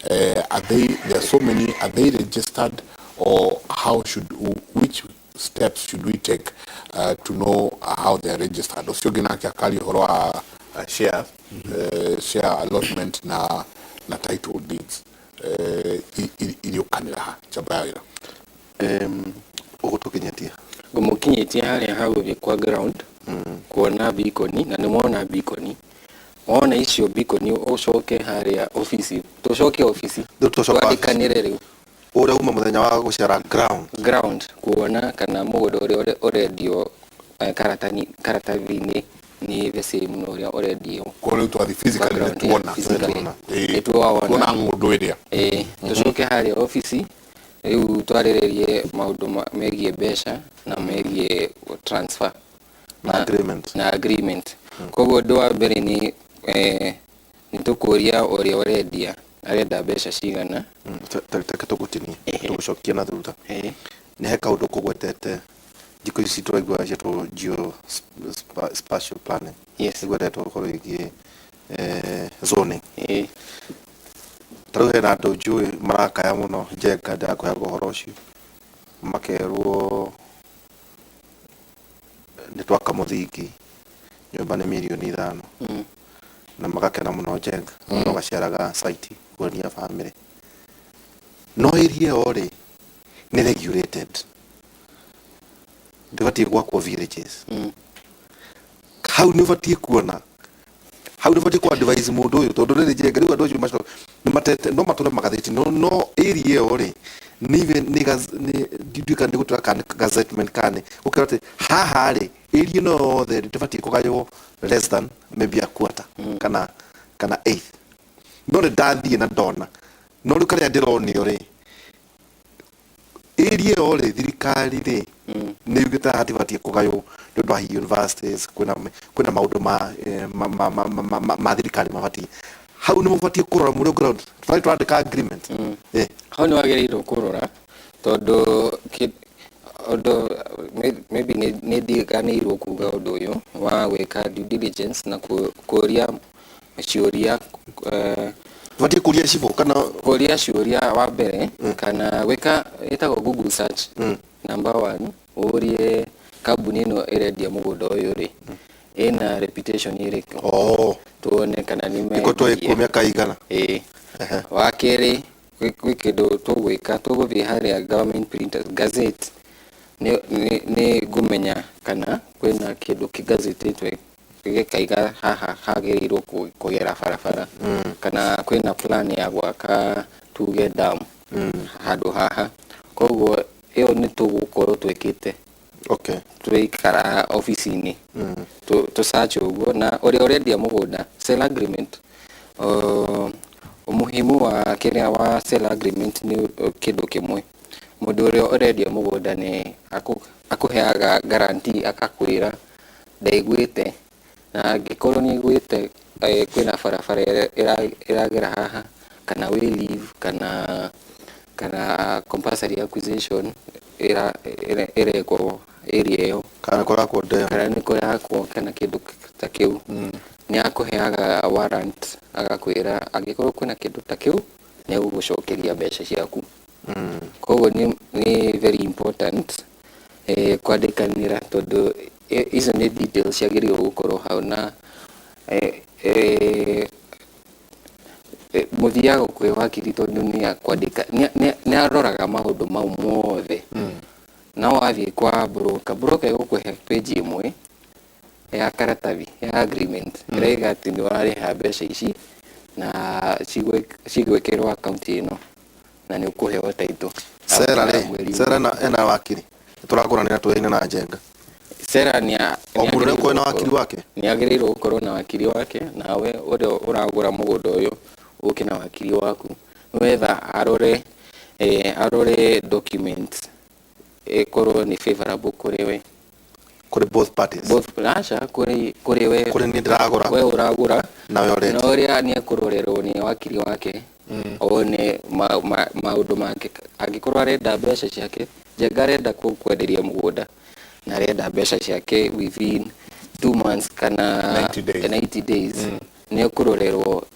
There are so many, are they registered, or which steps should we take to know how they are registered? Usiogina kiakali horo share allotment na title deeds iliyokanira chabayira ugutukinyetia gumukinyetia haria haguthiĩ kwa ground kuona bikoni na nimwona bikoni wona icio bikoni ucoke haria ofisi tucoke ofisi twandikanire riu ore uma muthenya wa gucera ground kuona kana mũgũnda ũrĩa ũrendio karatathi-inĩ ni the same no uria ũrendio kore twathi physically tuona tuona ng'ũndũ ĩrĩa tucoke haria ofisi riu twarĩrĩrie maũndũ megiĩ mbeca na megiĩ transfer na agreement koguo ũndũ wa mbere ni nĩtũkũria ũrĩa ũrendia arenda mbeca cigana takatogutinia tugucokia na thutha ni he kaundu kugwetete thikũ ici turaigua ciatwo spatial planning igwetete gũkorwo ĩgiĩ zoning tarĩu hena andũ njũĩ marakaya mũno Njenga ndakũheaga ũhoro ũcio makerwo nĩ twaka mũthingi nyũmba nĩ mirioni 5 na magakena muno Jenga no gaciaraga site kuonia family no area ore ni regulated ndivati gwakwo villages how never tie kuona how never tie ku advise mundu uyu tondu riri Jenga riu andu acio macio ni matete no mature magatheti no area ore ni duka ndi gutura kan gazettement kane ukirate haha ri area no the ndivati kugayo less than maybe a quarter kana eighth no ndathie na ndona no riu karia ndironio ri area ore thirikari ri ni ugita hatibatie kugayo ndu wa universities kwina maundu ma thirikari mabati hau ni mubatie kurora muri ground try to andika agreement hau ni wagereirwo kurora tondu maybe ni ndiganĩirwo kuga ũndũ ũyũ wa gwĩka due diligence na kũria ciũria vatie kuria cibo kana kuria ciũria wa mbere kana gwĩka ĩtagwo Google search number 1 ũrie kambuni ĩno ĩrendia mũgũnda ũyũ rĩ ĩna reputation ĩrĩkũ tuone kana iko to ikumia kaigana wa kerĩ gwĩ kĩndũ tũgwĩka tũgũthiĩ harĩa government printers gazette ni ngumenya kana kwina kindu kigazetitwe gikaiga haha hagerirwo kugera barabara kana kwina plan ya gwaka tuge dam handu haha koguo iyo ni tugukorwo twikite twikara office-ini tu search uguo na uria urendia mugunda sell agreement umuhimu wa kiria wa sell agreement ni kindu kimwe mundu uria urendia mugunda ni akuheaga guarantee akakwira ndaiguite na angikorwo ni iguite kwina barabara iragera haha kana we leave kana compulsory acquisition irekwo area iyo kana korakwo ndeyo kana ni korakwo kana kindu ta kiu ni akuheaga warrant agakwira angikorwo kwina kindu ta kiu ni ugucokeria mbeca ciaku koguo ni very important kwandikanira tondu icio ni details ciagĩrĩirwo gũkorwo hau na muthiaga kwĩ wakiri tondu ni akwandika ni aroraga maundu mau mothe no wathiĩ kwa broker ĩgũkũhe page ĩmwe ya karatathi ya agreement ĩraiga atĩ nĩ ũrarĩha mbeca ici na cigwĩkĩrwo akaunti ĩno na nĩ ũkũheo title Sera ena wakiri tũrakũranĩra twĩine na Jenga Sera ni mũndũ nĩ na wakiri wake ni agĩrĩirwo gũkorwo na wakiri wake nawe ũrĩa ũragũra mũgũnda ũyũ ũke na wakiri waku wetha arore documents ĩkorwo ni favorable kũrĩ we kuri both parties kuri we ni ndiragura we uragura na we already na uria ni akurorerwo ni wakiri wake one maundu make angikorwo arenda mbeca ciake Jenga arenda kwenderia mugunda na arenda mbeca ciake within 2 months kana 90 days ni akurorerwo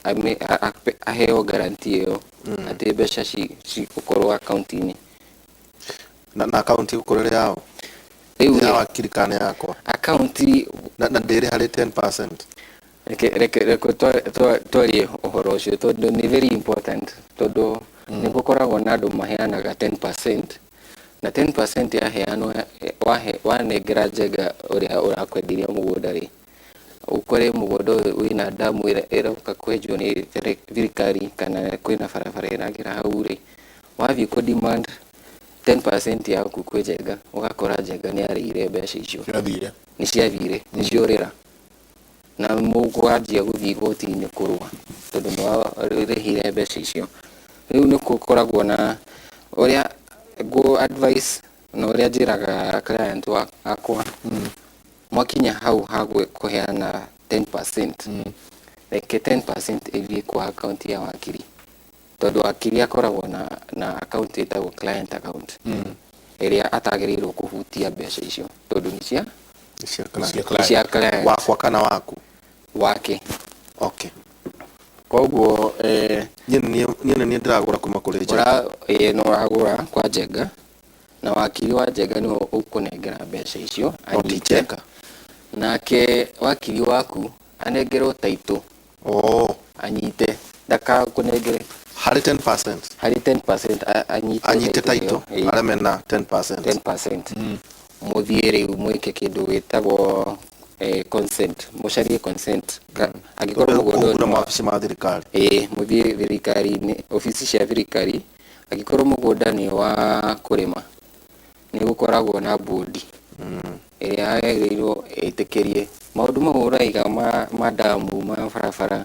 aheo guarantee iyo ati mbeca cigukorwo akaunti-ini na akaunti gukorere yao ya wakiri kana yakwa akaunti na ndĩrĩ harĩ 10%. Reke twarie ũhoro ũcio tondũ nĩ very important tondũ nĩ gũkoragwo na andũ maheanaga 10% na 10% yaheanwo wanengera Jenga ũrĩa ũrakwendiria mũgũnda rĩ ukore mũgũnda ũyũ wĩna damu ĩroka kwenjwo nĩ thirikari kana kwĩna barabara ĩragera hau rĩ wathiĩ ku demand 10% yaku kwĩ Jenga ũgakora Jenga nĩ arĩire mbeca icio nĩ ciathire nĩ ciorĩra na mũgwanjia gũthiĩ igoti-inĩ kũrũa tondũ nĩ warĩhire mbeca icio rĩu nĩ gũkoragwo na ũrĩa advice na ũrĩa njĩraga client wakwa mwakinya hau kũheana 10% reke 10% ĩthiĩ kwa account ya wakiri tondũ wakiri akoragwo na account ĩtagwo client account ĩrĩa atagĩrĩirwo kũhutia mbeca icio tondũ nĩ cia client wakwa kana waku wake okay koguo niĩ ndiragũra kuma kũrĩ Jenga no ũragũra kwa Jenga na wakiri wa Jenga nĩ ũkũnengera mbeca icio Jenga nake wakiri waku anengerwo title anyite ndaka kunegere hari 10% anyite taito aramena 10% muthiere umwike kindu witagwo consent musharie consent agikorwo mugondo na maafisa ma thirikari muthie thirikari ni ofisi cia thirikari agikorwo mugunda ni wa kurima ni gukoragwo na board iria yagĩrĩirwo ĩtĩkĩrie maũndũ mau ũraiga ma damu ma barabara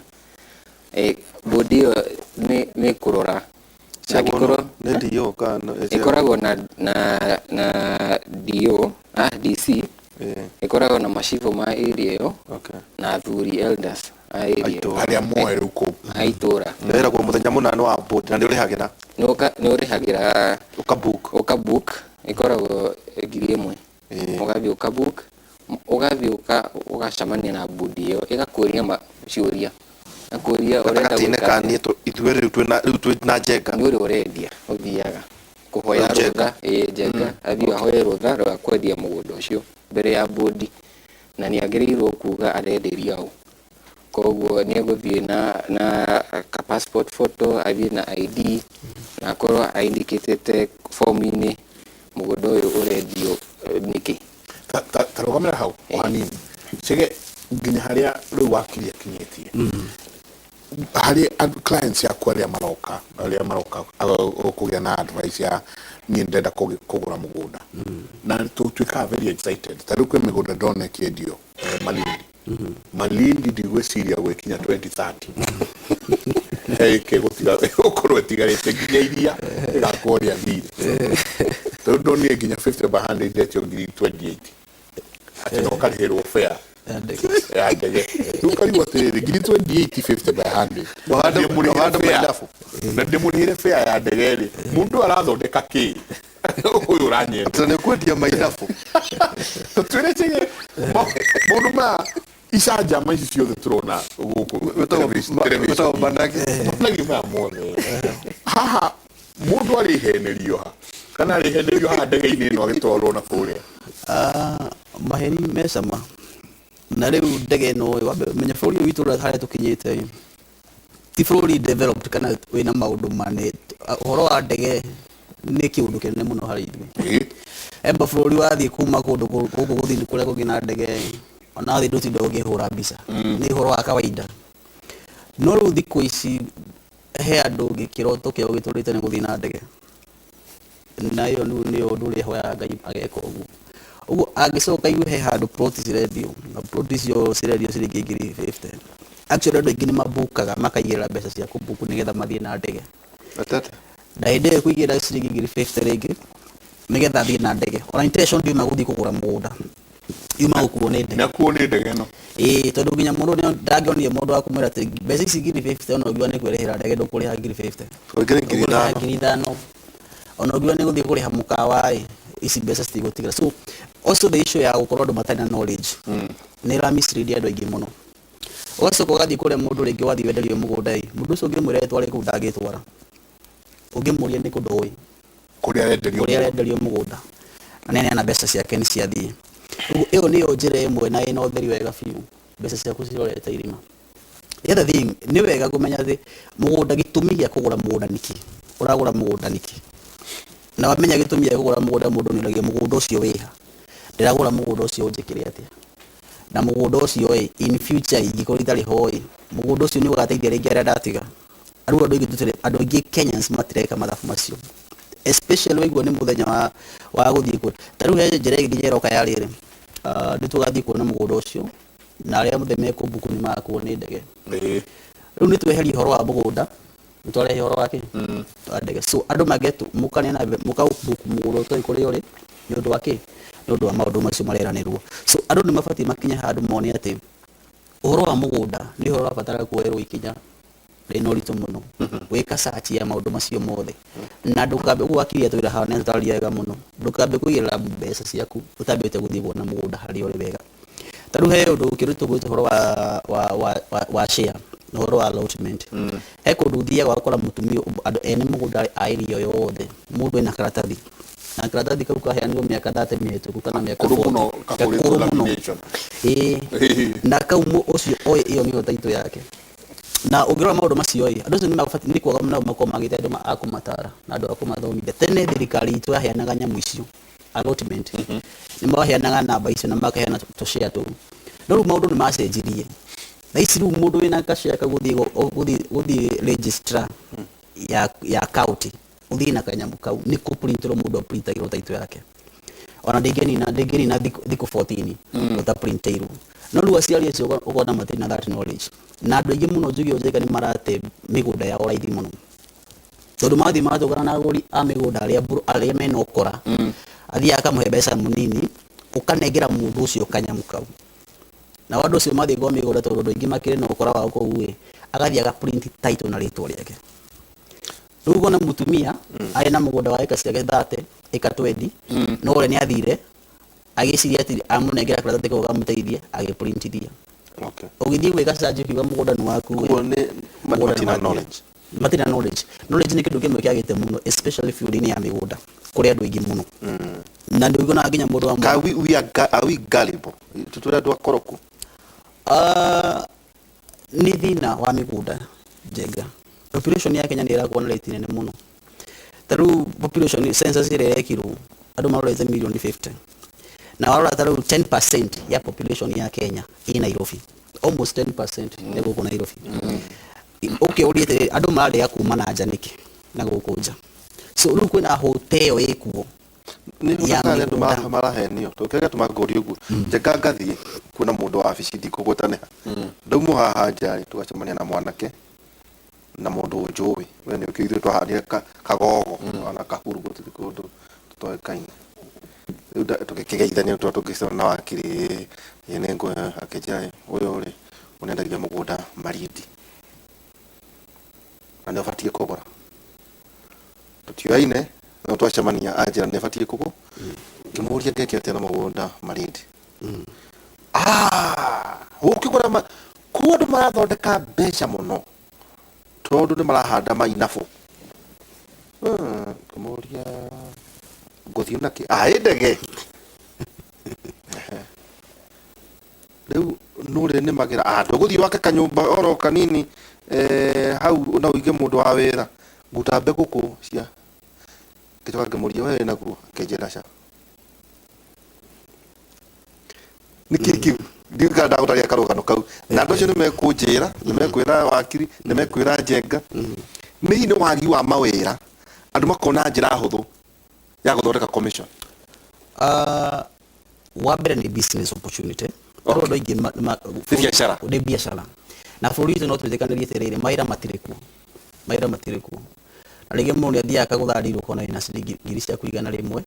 board ĩyo nĩ kũrora ĩkoragwo na DO DC ĩkoragwo na macibo ma area ĩyo na athuri elders a area arĩa moerũ kũu a itũra ndĩragwo mũthenya mũnana wa board na nĩ ũrĩhagĩra ũkabook ĩkoragwo 1,000 ũgathiĩ ũgacamania na board ĩyo ĩgakũria ciũria nakũria ũrenda gwĩka ithuĩ rĩu twĩna njenga nĩ ũrĩa ũrendia ũthiaga kũhoya rũtha njenga athiĩ ahoe rũtha rwa kwendia mũgũnda ũcio mbere ya board na nĩ agĩrĩirwo kuga arenderia ũ koguo nĩ egũthiĩ na ka passport photo athiĩ na ID na akorwo aindicate form-inĩ mũgũnda ũyũ ũrendio nĩkĩ tarũgamĩra hau hanini chege nginya harĩa rĩu wakiri akinyĩtie harĩ clients yakwa arĩa maroka kũgĩa na advice ya niĩ ndenda kũgũra mũgũnda na tũtuĩkaga very excited tarĩu kwĩ mĩgũnda ndona ĩkĩendio Malindi ndigwĩciria gwĩkinya 2030 gũtiga ũkorwo ĩtigarĩte nginya iria ĩgakũria thirĩ tondũ ndonire nginya 50 by 100 ndetio ngiri 28 atĩ no karĩhĩrwo fair ya ndege rĩu karigwo atĩrĩrĩ ngiri 28 50 by 100 na ndĩmũrĩhĩre fair ya ndege-rĩ mũndũ arathondeka kĩ ũyũ ũranyenda nĩ kwendia maithabu twĩre Chege mũndũ ma icanjama ici ciothe tũrona gũkũ televisheni maya mothe haha mũndũ arĩhenerio ha kana arĩhenerio haha ndege-inĩ ĩno agĩtwarwo na kũrĩa maheni mecama na rĩu ndege ĩno menya bũrũri ũyũ witũ harĩa tũkinyĩte ti bũrũri developed kana wĩna maũndũ manene ũhoro wa ndege nĩ kĩũndũ kĩnene mũno harĩ ithuĩ emba bũrũri wathiĩ kuma kũndũ gũkũ gũthiĩ kũrĩa gũthiĩ na ndege ona thĩ ndũtinda ũkĩhũra mbica nĩ ũhoro wa kawaida no rĩu thikũ ici he andũ gĩkĩroto kĩao gĩtũrĩte nĩ gũthiĩ na ndege na ĩyo nĩyo ũndũ ũrĩa hoyaga Ngai ageka ũguo angĩcoka igue he handũ plot cirendio na plot icio cirendio ciringi ngiri 50 actually andũ aingĩ nĩ mabukaga makaigĩrĩra mbeca cia kũbuku nĩgetha mathiĩ na ndege na hĩndĩ ĩyo kũigĩrĩra ciringi ngiri 50 rĩngĩ nĩgetha athiĩ na ndege ona intention ndiuma gũthiĩ kũgũra mũgũnda yuma gũkuo nĩ ndege nakuo nĩ ndege no tondũ nginya mũndũ ndangĩonire mũndũ wa kũmwĩra atĩ mbeca ici ngiri 50 ona ũngiuga nĩ kwĩrĩhĩra ndege ndũkũrĩha ngiri 50 ngiri 5 ona ũngiuga nĩ gũthiĩ kũrĩha mũkawa ici mbeca citigũtigĩra so also the issue ya gũkorwo andũ matarĩ na knowledge nĩ ĩramislead andũ aingĩ mũno ũgacoka ũgathiĩ kũrĩa mũndũ rĩngĩ wathiĩ wenderio mũgũnda mũndũ ũcio ũngĩmwĩra tware kũu ndangĩtwara ũngĩmũria nĩ kũndũ ũĩ kũrĩa arenderio mũgũnda na nĩaneana mbeca ciake nĩ ciathiĩ ĩyo nĩyo njĩra ĩmwe na ĩna ũtheri wega biũ mbeca ciaku cirorete irima the other thing nĩ wega kũmenya atĩ mũgũnda gĩtũmi gĩa kũgũra mũgũnda nĩkĩ ũragũra mũgũnda nĩkĩ na wamenya gĩtũmi gĩa kũgũra mũgũnda mũndũ nĩ oragia mũgũnda ũcio wĩha ndĩragũra mũgũnda ũcio ũnjĩkĩre atĩa na mũgũnda ũcio in future ingĩkorwo itarĩ ho mũgũnda ũcio nĩ ũgateithia rĩngĩ arĩa ndatiga andũ aingĩ Kenyans matireka mathabu macio especially waigua nĩ mũthenya wa gũthiĩ kũ tarĩu he njĩra ĩngĩ ĩroka ya rĩrĩ nĩ tũgathiĩ kuona mũgũnda ũcio na arĩa othe mekũmbuku nĩ magakuo nĩ ndege rĩu nĩ tweherie ũhoro wa mũgũnda nĩ twarehe ũhoro wake wa ndege so andũ magetu mũkanena mũkabuku mũgũnda ũtoĩ kũrĩa ũrĩ nĩ ũndũ wake nĩ ũndũ wa maũndũ macio mareranĩrwo so andũ nĩ mabatiĩ makinye handũ mone atĩ ũhoro wa mũgũnda nĩ ũhoro wabatara kuoerwo ikinya rĩna ũritũ mũno wĩka search ya maũndũ macio mothe na ndũkambe gwakiria twĩra haha nĩ tũtaria wega mũno ndũkambe kũigĩrĩra mbeca ciaku ũtambĩte gũthiĩ kuona mũgũnda harĩa ũrĩ wega tarĩu he ũndũ ũkĩrutwo gwĩtwo ũhoro wa share ũhoro wa allotment he kũndũ ũthiaga ũgakora mũtumia andũ ene mũgũnda a area yothe mũndũ ena karatathi na karatathi kau kaheanirwo mĩaka 30 mĩhĩtũku kana mĩaka kũrũ mũno na kau ũcio oĩ ĩyo nĩyo taitũ yake na ungirora maundu macio andu acio nimabati ni kwaga mna makoma magite andu akumatara na andu akumathomithia tene thirikari itu yaheanaga nyamu icio allotment nimaheanaga namba icio na makaheana tushare tu no maundu ni macenjirie na ici riu mundu wina kashare guthi registrar ya county uthi na kanyamu kau ni ku printro mundu printagirwo taito yake ona ndingeni na thiku 14 uta printairu no riu aciari acio ukona matina that knowledge na andu aingi muno njugi ujega ni marate migunda ya oraithi muno tondu mathi mathogana na aguri a migunda aria mena ukora athia akamuhe mbeca munini ukanengera mundu ucio kanyamu kau na wandu ucio mathi go migunda tondu andu aingi makire na ukora wa kou agathia ga print title na ritwa riake riu gona mutumia ari na mugunda wa eka ciake 30 eka 20 no ore ni athire agiciria ati amunengera karatathi ko gamuteithie agiprintithia okay ugithie gwika search kiuga mugunda ni waku matina knowledge ni kindu kimwe kiagite muno especially field ya migunda kuri andu aingi muno na ndio gona nginya mundu wa we gullible tutura dwa koroku ni thina wa migunda Njenga population ya Kenya ni irakuwa na rate nene muno taru population census ire ekirwo andu marorete million 50 na warora taru 10% ya population ya Kenya ina Nairobi almost 10% ni guku Nairobi okay uriete andu marade ya kuma na janiki na gukunja so riu kwina hotel ikuo ni hoteli andu marahenio tukega tumagori ugu Njenga ngathie kuna mundu wa abici ndikugutane ndaumu haha njari tugacemania na mwanake na mundu njuwi we ni ukithwe twaharire kagogo ona kahuru gutiri kundu tutoekaine tukigeithania tukisema na wakiri yene ngo akejai uyo uri unendagia mugunda Marindi na ndafatie kugura tutioine no twacemania ajira ndafatie kugu kimuria ngeke atena mugunda Marindi ukigura kuondu marathondeka mbeca muno tondu ni marahanda mainabu kumuria nguthii naki ndege riu nure ni magira nduguthii wake kanyumba oro kanini hau na uige mundu wa wira ngutambe guku cia kichoka ngimuria we naguo kenjeraca nikikiu ndiga ndagutaria karugano kau na ndocio ni mekunjira ni mekwira wakiri ni mekwira Njenga mihini wagi wa mawira andu makona njira huthu ya guthondeka commission wa mbere ni business opportunity ndo ingi biashara ni biashara na for reason not tutekanirie terere maira matiriku na rĩngĩ mũndũ nĩathiaga akagũtharirwo kona ina ciringi ngiri cia kũigana rĩmwe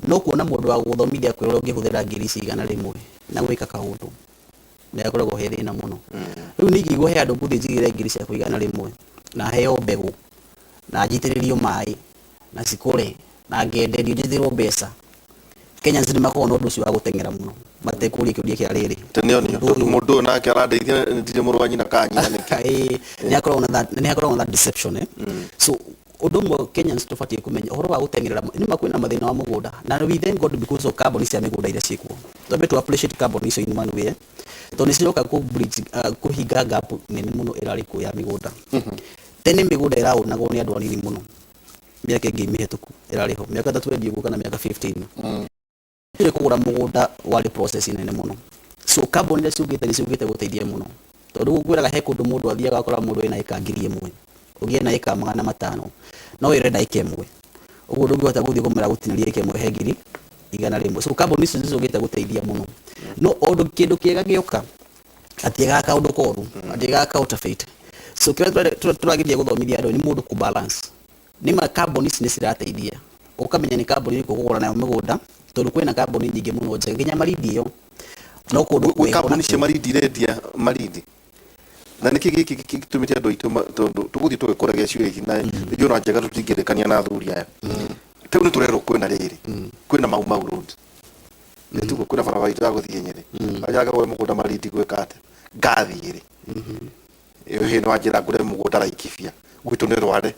no kuona mũndũ wa gũthomithia kwĩrwo ũngĩhũthĩra ngiri cigana rĩmwe na gwĩka kaũndũ nĩ akoragwo he thĩna mũno rĩu nĩ ingĩigua he andũ ngũthiĩ njigĩre ngiri cia kũigana rĩmwe na heo mbegũ na njitĩrĩrio maĩ na cikũre na ngenderio njithĩrwo mbeca Kenyans nĩ makoragwo na ũndũ ũcio wa gũteng'era mũno matekũria kĩũria kĩa rĩrĩ tenionio mũndũ nake arandeithia ndire mũrũ nyina kanyina nĩkĩ nĩ akoragwo na deception so ũndũ ũmwe Kenyans tũbatiĩ kũmenya ũhoro wa gũteng'erera nĩ makwĩna mathĩna wa mũgũnda na we thank God because of carbon cia mĩgũnda iria ciĩkuo twambe to appreciate carbon icio in one way tondũ nĩ ciroka kũhinga gap nene mũno ĩrarĩ kuo ya mĩgũnda tene mĩgũnda ĩraũnagwo nĩ andũ anini mũno mĩaka ĩngĩ mĩhĩtũku ĩrarĩ ho mĩaka 30 guo kana mĩaka 15 ile kugura mugunda wali process nene muno so carbon ile ciugite guteithia muno tondu gwiraga he kundu mundu athiaga akora mundu ina eka ngiri imwe ugie na eka 500 no irenda eka imwe uguo ndungihota guthii kumera gutinaria eka imwe he ngiri igana rimwe so carbon icio ciugite guteithia muno no undu kindu kiega gioka atiga ka undu koru atiga ka utafiti so kira turagiria guthomithia andu ni mundu ku balance ni ma carbon ici ni cirateithia ukamenya ni carbon iri kugura nayo mugunda tondu kwina carbon nyingi muno Njenga nginya Marindi iyo no kundu kwi carbon cia Marindi rendia Marindi na niki giki tumite andu aitu tondu tuguthii tugikuragia ciuria ici na ndio na Njenga tutingirikania na athuri aya tiu ni turero kwina riri kwina mau road nituko kwina barabara itu ya guthii Nyeri ajaga we mugunda Marindi gwika ate ngathi iri iyo hino ajira ngure mugunda Laikipia gwitu ni Rware